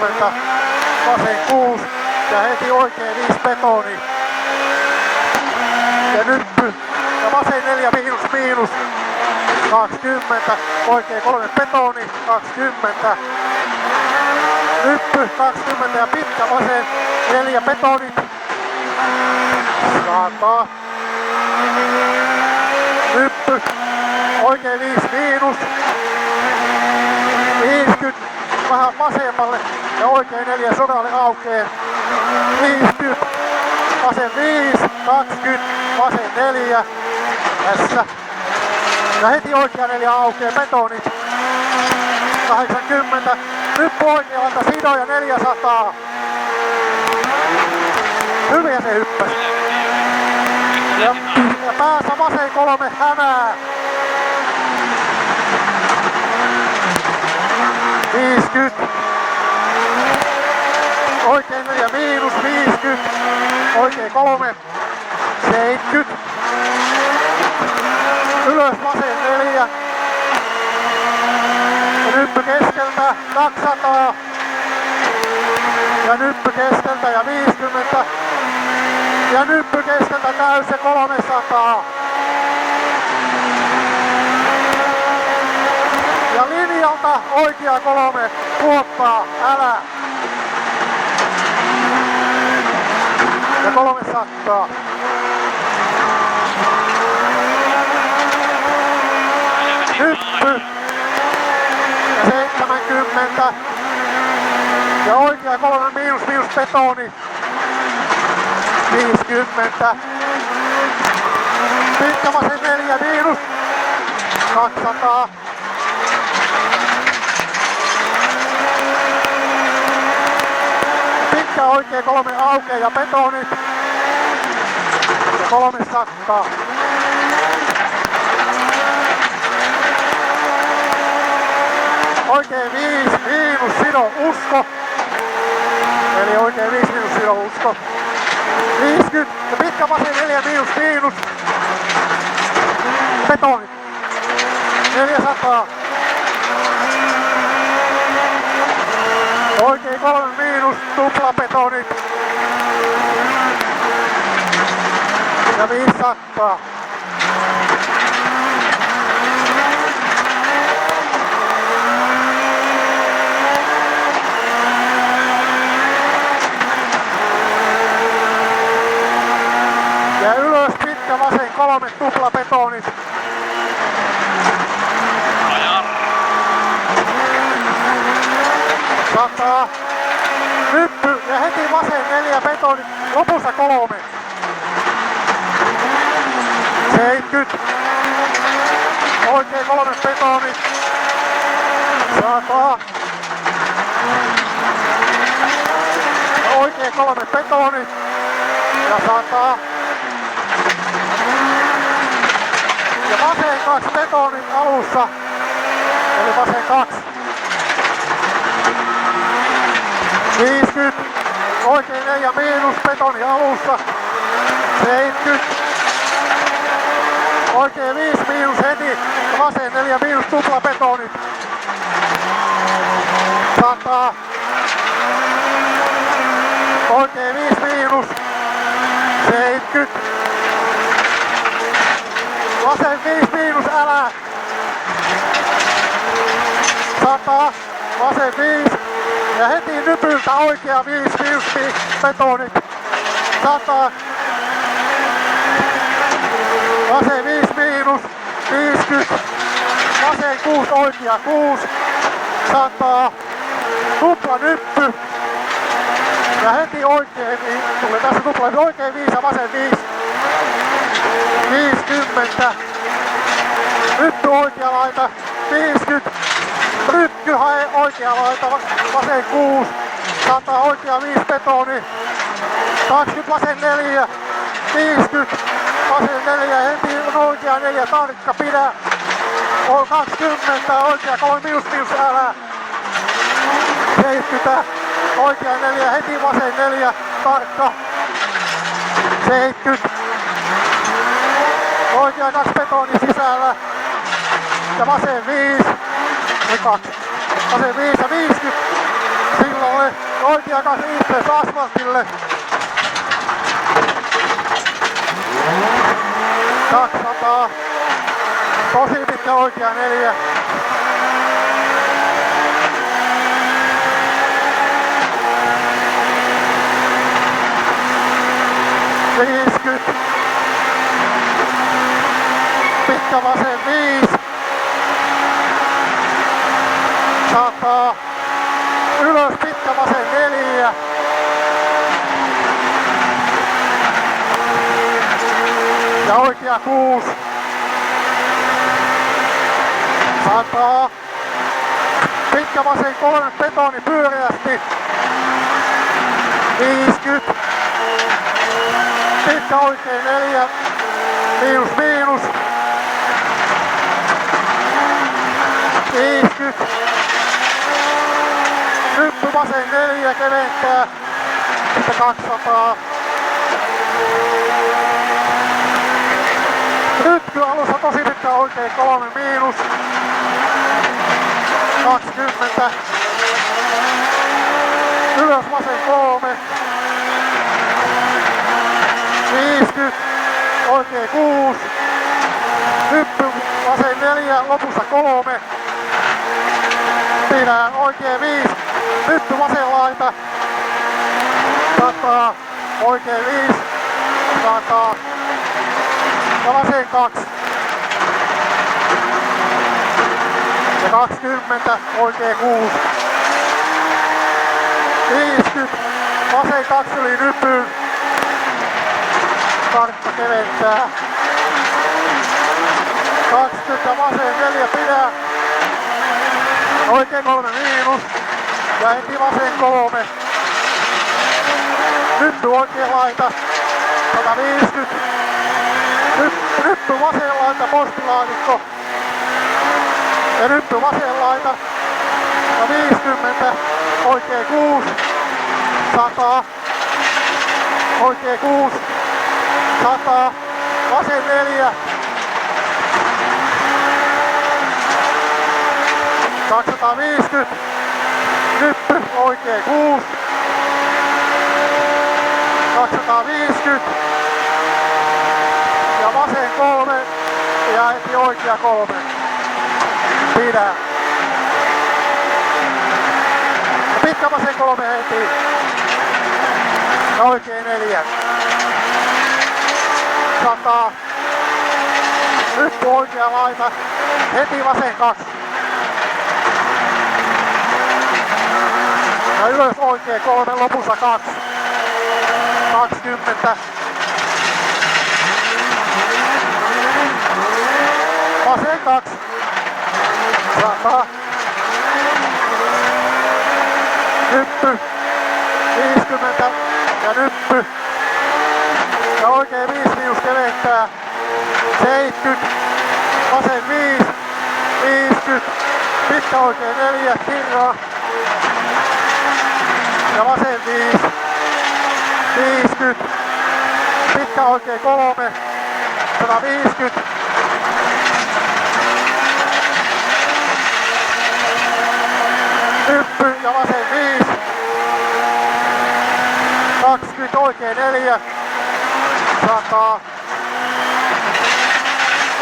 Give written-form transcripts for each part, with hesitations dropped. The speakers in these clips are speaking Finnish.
20, vasen 6 ja heti oikein 5 betoni. Ja nyppy ja vasen 4 miinus miinus 20, oikein 3 betoni 20. Nyppy 20 ja pitkä vasen 4 betonit. 100. Nyppy oikein 5 miinus 50, vähän vasemmalle ja oikein 4 sodalle aukeen 50, vasen 5, 20, vasen 4 tässä ja heti oikea 4 aukeen betonit 80, nyppy oikealta sidoja 400. Hyviä se hyppäsi. Ja päässä vasen 3 hämää. 50. Oikein 4 miinus 50. Oikein 3. 70. Ylös vasen 4. Ja nyppy keskeltä 200. Ja nyppy keskeltä ja 50. Ja nyppy keskeltä täys ja 300. Ja linjalta oikea 3, kuoppaa, älä. Ja 300. Nyppy. Ja 70. Ja oikea 3 miinus miinus betoni. 50. Pitkä vasen 4 miinus 200. Pitkä oikein 3 aukea ja betonit. Ja 300. Oikein 5 miinus sido usko. Eli oikein 5 miinus sido usko. 50 ja pitkä vasen 4 miinus miinus. Betonit. 400. Oikein 3 miinus tupla betonit. Ja 500. Ja ylös pitkä vasen 3 tupla betonit. Sataa. Nyppy ja heti vasen 4 betonit. Lopussa 3. 70. Oikein 3 betonit. 100. Oikein 3 betonit. Ja 100. Ja vasen 2 betonit alussa. Eli vasen 2. 50. Oikein 4 miinus betoni alussa. 70. Oikein 5 miinus heti. Ja vasen 4 miinus tupla betonit. 100. Oikein 5 miinus. 70. Vasen 5 miinus älä. 100. Vasen 5. Ja heti nypyltä oikea 5 miinus betonit. 100. Vasen 5 miinus 50. Vasen 6 oikea 6. 100. Tupla nyppy. Ja heti oikein, tulee tässä tupla oikein 5 ja vasen 5. 50. Nyppy oikea laita 50. Rykky hae oikea laita vasen 6. 100 oikea 5 betoni. 20 vasen 4. 50. Vasen 4 heti oikea 4 tarkka pidä. On 20 oikea 3 miinus miinus älä. 70. Oikea 4 heti vasen 4 tarkka. 70. Oikea 2 betoni sisällä. Ja vasen 5. Ja 2. vasen 5 ja 50 silloin oikea 2 yhteys asfaltille. 200. Tosi pitkä oikea 4. Pitkä vasen 5. 100. Ylös pitkä vasen 4. Ja oikea 6. 100. Pitkä vasen 3 betoni pyöreästi. 50. Pitkä oikein 4. Miinus miinus. 50. Hyppy vasen 4 keventää. Sitten 200. Hyppy alussa tosi pitkä oikein 3 miinus. 20. Ylös vasen 3. 50. Oikein 6. Hyppy vasen 4, lopussa 3. Pidään oikein 5. Hyppy vasen laita. 100. Oikein 5. 100. Ja vasen 2. Ja 20. Oikein 6. 50. Vasen 2 yli nypyyn. Kartta keventää. 20 vasen 4 pidä. Oikein 3 miinus. Ja heti vasen 3. Nyppy oikein laita. 150. Nyppy vasen laita postilaatikko. Ja nyppy vasen laita. Ja 50. Oikein 6. 100. Oikein 6. 100. Vasen 4. 250. Nyppy oikein 6. 250. Ja vasen 3. Ja heti oikea 3. Pidä. Ja pitkä vasen 3 heti. Ja oikein 4. 100. Nyppy oikea laita. Heti vasen 2. Ja ylös oikein 3, lopussa 2. 20. Vasen 2. 100. Nyppy. 50. Ja nyppy. Ja oikein 5 miinus keventää. 70. Vasen 5. 50. Pitkä oikein 4. Tirraa. Ja vasen 5. 50. Pitkä oikein 3. 150. Hyppy ja vasen 5. 20 oikein 4. 100.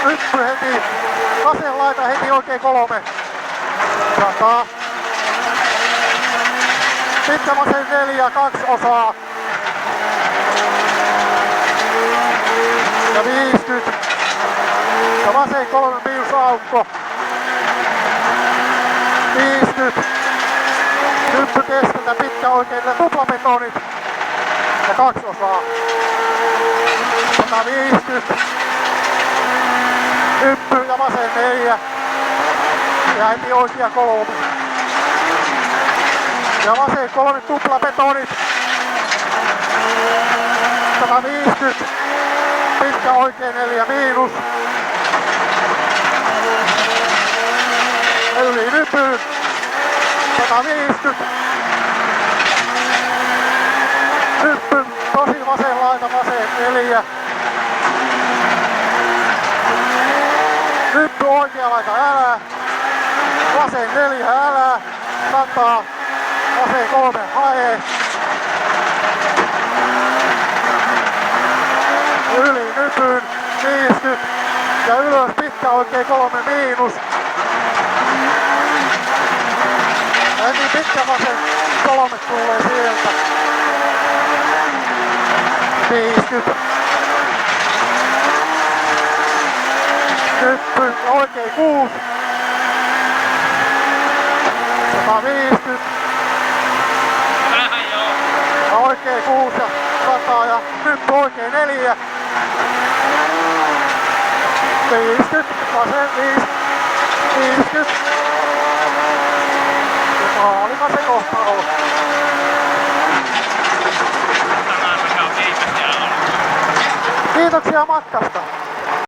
Hyppy heti. Vasen laita heti oikein 3. 100. Pitkä vasen 4, 2 osaa. Ja 50. Ja vasen 3 miinus aukko. 50. Hyppy keskeltä, pitkä oikein tuplabetonit. Ja 2 osaa. 150. Hyppy ja vasen 4. Ja heti oikea 3. Ja vasen 3 tuplabetonit. 150. Pitkä oikein 4 miinus. Yli nypyyn. 150. Hyppy. Tosi vasen laita, vasen 4. Hyppy oikea laita älä. Vasen 4 älä. kantaa, vaseen 3 hae. Yli nypyn, 50 ja ylös pitkä oikein 3 miinus. Ja niin pitkä vasen 3 tulee sieltä. 50. Nyppy oikein 6. 150. Vähän joo. Ja oikein 6 ja 100 ja nyppy oikein 4. 50. Vasen 50. Maalikas se kohta on. Tämä on viimeisiä ollut. Kiitoksia matkasta.